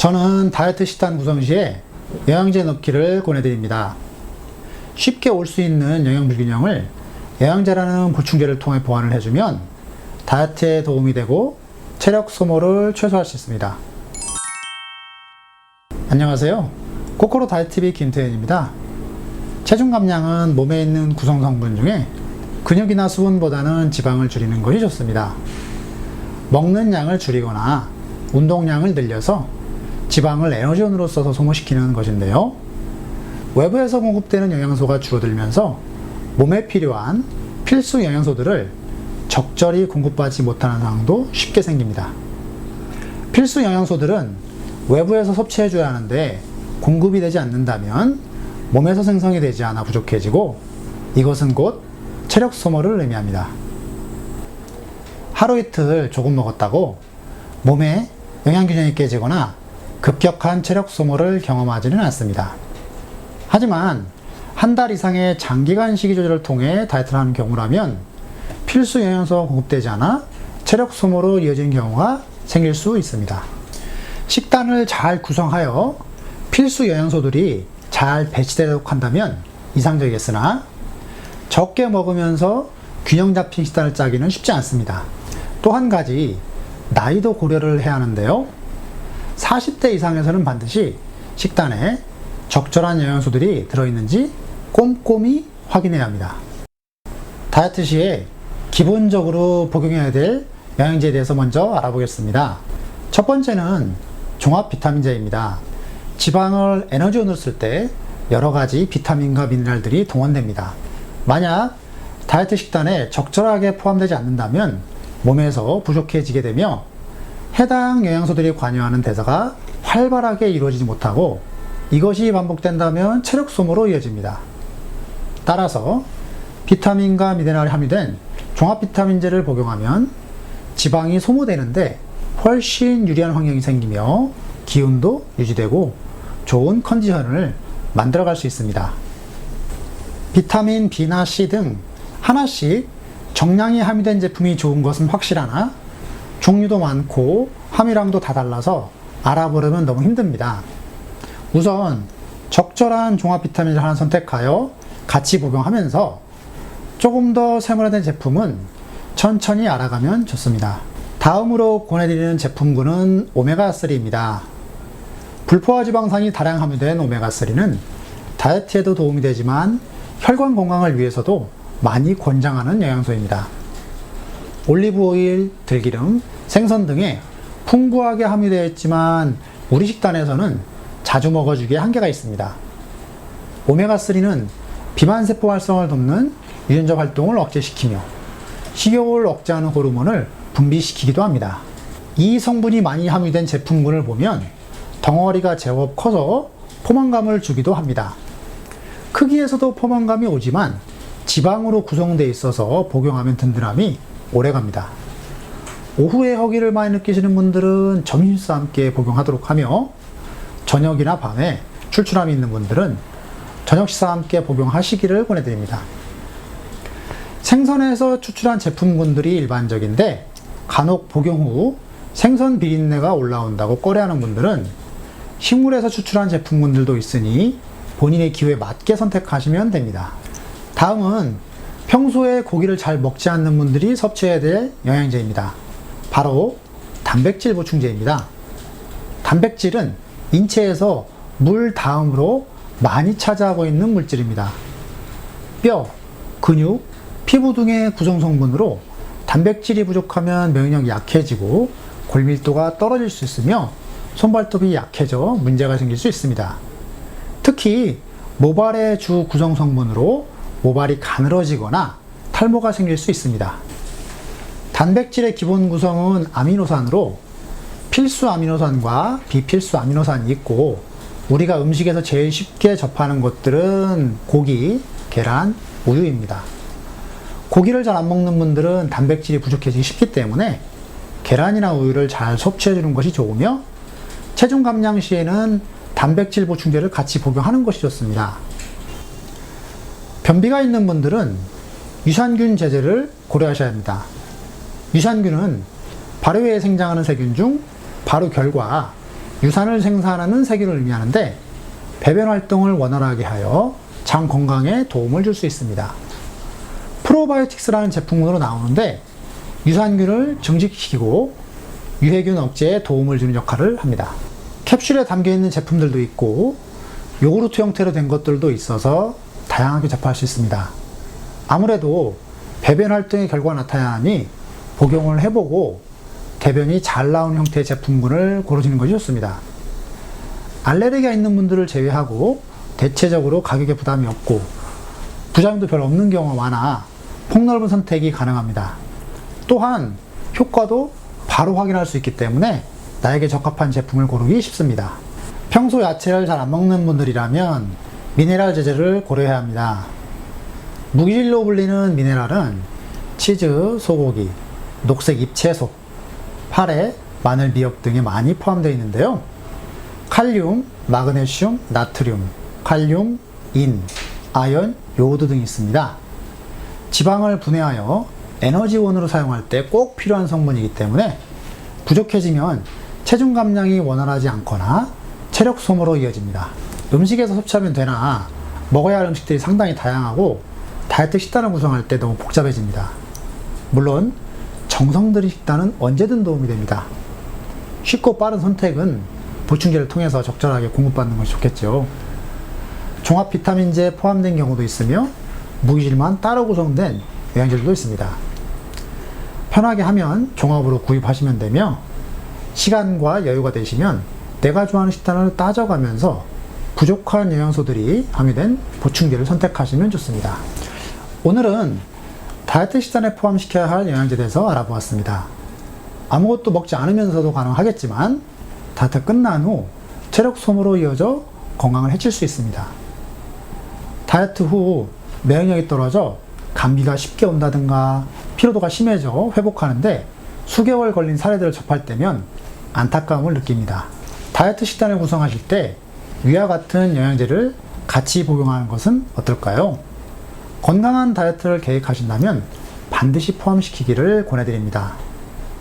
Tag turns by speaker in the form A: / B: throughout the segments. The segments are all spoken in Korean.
A: 저는 다이어트 식단 구성 시에 영양제 넣기를 권해드립니다. 쉽게 올 수 있는 영양 불균형을 영양제라는 보충제를 통해 보완을 해주면 다이어트에 도움이 되고 체력 소모를 최소화할 수 있습니다. 안녕하세요. 코코로 다이어트TV 김태현입니다. 체중 감량은 몸에 있는 구성 성분 중에 근육이나 수분보다는 지방을 줄이는 것이 좋습니다. 먹는 양을 줄이거나 운동량을 늘려서 지방을 에너지원으로 써서 소모시키는 것인데요. 외부에서 공급되는 영양소가 줄어들면서 몸에 필요한 필수 영양소들을 적절히 공급받지 못하는 상황도 쉽게 생깁니다. 필수 영양소들은 외부에서 섭취해줘야 하는데 공급이 되지 않는다면 몸에서 생성이 되지 않아 부족해지고 이것은 곧 체력 소모를 의미합니다. 하루 이틀 조금 먹었다고 몸에 영양균형이 깨지거나 급격한 체력 소모를 경험하지는 않습니다. 하지만 한 달 이상의 장기간 식이 조절을 통해 다이어트를 하는 경우라면 필수 영양소가 공급되지 않아 체력 소모로 이어지는 경우가 생길 수 있습니다. 식단을 잘 구성하여 필수 영양소들이 잘 배치되도록 한다면 이상적이겠으나 적게 먹으면서 균형 잡힌 식단을 짜기는 쉽지 않습니다. 또 한 가지 나이도 고려를 해야 하는데요. 40대 이상에서는 반드시 식단에 적절한 영양소들이 들어있는지 꼼꼼히 확인해야 합니다. 다이어트 시에 기본적으로 복용해야 될 영양제에 대해서 먼저 알아보겠습니다. 첫 번째는 종합 비타민제입니다. 지방을 에너지원으로 쓸 때 여러 가지 비타민과 미네랄들이 동원됩니다. 만약 다이어트 식단에 적절하게 포함되지 않는다면 몸에서 부족해지게 되며 해당 영양소들이 관여하는 대사가 활발하게 이루어지지 못하고 이것이 반복된다면 체력 소모로 이어집니다. 따라서 비타민과 미네랄이 함유된 종합 비타민제를 복용하면 지방이 소모되는데 훨씬 유리한 환경이 생기며 기운도 유지되고 좋은 컨디션을 만들어갈 수 있습니다. 비타민 B나 C 등 하나씩 정량이 함유된 제품이 좋은 것은 확실하나 종류도 많고 함유량도 다 달라서 알아보려면 너무 힘듭니다. 우선 적절한 종합 비타민을 하나 선택하여 같이 복용하면서 조금 더 세분화된 제품은 천천히 알아가면 좋습니다. 다음으로 권해드리는 제품군은 오메가3입니다. 불포화 지방산이 다량 함유된 오메가3는 다이어트에도 도움이 되지만 혈관 건강을 위해서도 많이 권장하는 영양소입니다. 올리브오일, 들기름, 생선 등에 풍부하게 함유되어 있지만 우리 식단에서는 자주 먹어주기에 한계가 있습니다. 오메가3는 비만세포 활성을 돕는 유전자 활동을 억제시키며 식욕을 억제하는 호르몬을 분비시키기도 합니다. 이 성분이 많이 함유된 제품군을 보면 덩어리가 제법 커서 포만감을 주기도 합니다. 크기에서도 포만감이 오지만 지방으로 구성되어 있어서 복용하면 든든함이 오래갑니다. 오후에 허기를 많이 느끼시는 분들은 점심과 함께 복용하도록 하며 저녁이나 밤에 출출함이 있는 분들은 저녁 식사와 함께 복용하시기를 권해드립니다. 생선에서 추출한 제품군들이 일반적인데 간혹 복용 후 생선 비린내가 올라온다고 꺼려하는 분들은 식물에서 추출한 제품군들도 있으니 본인의 기호에 맞게 선택하시면 됩니다. 다음은 평소에 고기를 잘 먹지 않는 분들이 섭취해야 될 영양제입니다. 바로 단백질 보충제입니다. 단백질은 인체에서 물 다음으로 많이 차지하고 있는 물질입니다. 뼈, 근육, 피부 등의 구성성분으로 단백질이 부족하면 면역력이 약해지고 골밀도가 떨어질 수 있으며 손발톱이 약해져 문제가 생길 수 있습니다. 특히 모발의 주 구성성분으로 모발이 가늘어지거나 탈모가 생길 수 있습니다. 단백질의 기본 구성은 아미노산으로 필수 아미노산과 비필수 아미노산이 있고 우리가 음식에서 제일 쉽게 접하는 것들은 고기, 계란, 우유입니다. 고기를 잘 안 먹는 분들은 단백질이 부족해지기 쉽기 때문에 계란이나 우유를 잘 섭취해 주는 것이 좋으며 체중 감량 시에는 단백질 보충제를 같이 복용하는 것이 좋습니다. 변비가 있는 분들은 유산균 제제를 고려하셔야 합니다. 유산균은 발효에 생장하는 세균 중 발효결과 유산을 생산하는 세균을 의미하는데 배변 활동을 원활하게 하여 장 건강에 도움을 줄 수 있습니다. 프로바이오틱스라는 제품으로 나오는데 유산균을 증식시키고 유해균 억제에 도움을 주는 역할을 합니다. 캡슐에 담겨있는 제품들도 있고 요구르트 형태로 된 것들도 있어서 다양하게 접할 수 있습니다. 아무래도 배변 활동의 결과가 나타나야 하니 복용을 해보고 대변이 잘 나온 형태의 제품군을 고르시는 것이 좋습니다. 알레르기가 있는 분들을 제외하고 대체적으로 가격에 부담이 없고 부작용도 별로 없는 경우가 많아 폭넓은 선택이 가능합니다. 또한 효과도 바로 확인할 수 있기 때문에 나에게 적합한 제품을 고르기 쉽습니다. 평소 야채를 잘 안 먹는 분들이라면 미네랄 제제를 고려해야 합니다. 무기질로 불리는 미네랄은 치즈, 소고기, 녹색 잎채소, 파래, 마늘, 미역 등에 많이 포함되어 있는데요. 칼륨, 마그네슘, 나트륨, 칼륨, 인, 아연, 요오드 등이 있습니다. 지방을 분해하여 에너지원으로 사용할 때 꼭 필요한 성분이기 때문에 부족해지면 체중 감량이 원활하지 않거나 체력 소모로 이어집니다. 음식에서 섭취하면 되나 먹어야 할 음식들이 상당히 다양하고 다이어트 식단을 구성할 때 너무 복잡해집니다. 물론 정성 들인 식단은 언제든 도움이 됩니다. 쉽고 빠른 선택은 보충제를 통해서 적절하게 공급받는 것이 좋겠죠. 종합 비타민제 포함된 경우도 있으며 무기질만 따로 구성된 영양제도 있습니다. 편하게 하면 종합으로 구입하시면 되며 시간과 여유가 되시면 내가 좋아하는 식단을 따져가면서 부족한 영양소들이 함유된 보충제를 선택하시면 좋습니다. 오늘은 다이어트 식단에 포함시켜야 할 영양제에 대해서 알아보았습니다. 아무것도 먹지 않으면서도 가능하겠지만 다이어트 끝난 후 체력 소모로 이어져 건강을 해칠 수 있습니다. 다이어트 후 면역력이 떨어져 감기가 쉽게 온다든가 피로도가 심해져 회복하는데 수개월 걸린 사례들을 접할 때면 안타까움을 느낍니다. 다이어트 식단을 구성하실 때 위와 같은 영양제를 같이 복용하는 것은 어떨까요? 건강한 다이어트를 계획하신다면 반드시 포함시키기를 권해드립니다.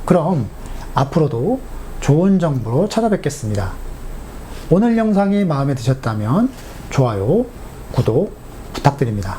A: 그럼 앞으로도 좋은 정보로 찾아뵙겠습니다. 오늘 영상이 마음에 드셨다면 좋아요, 구독 부탁드립니다.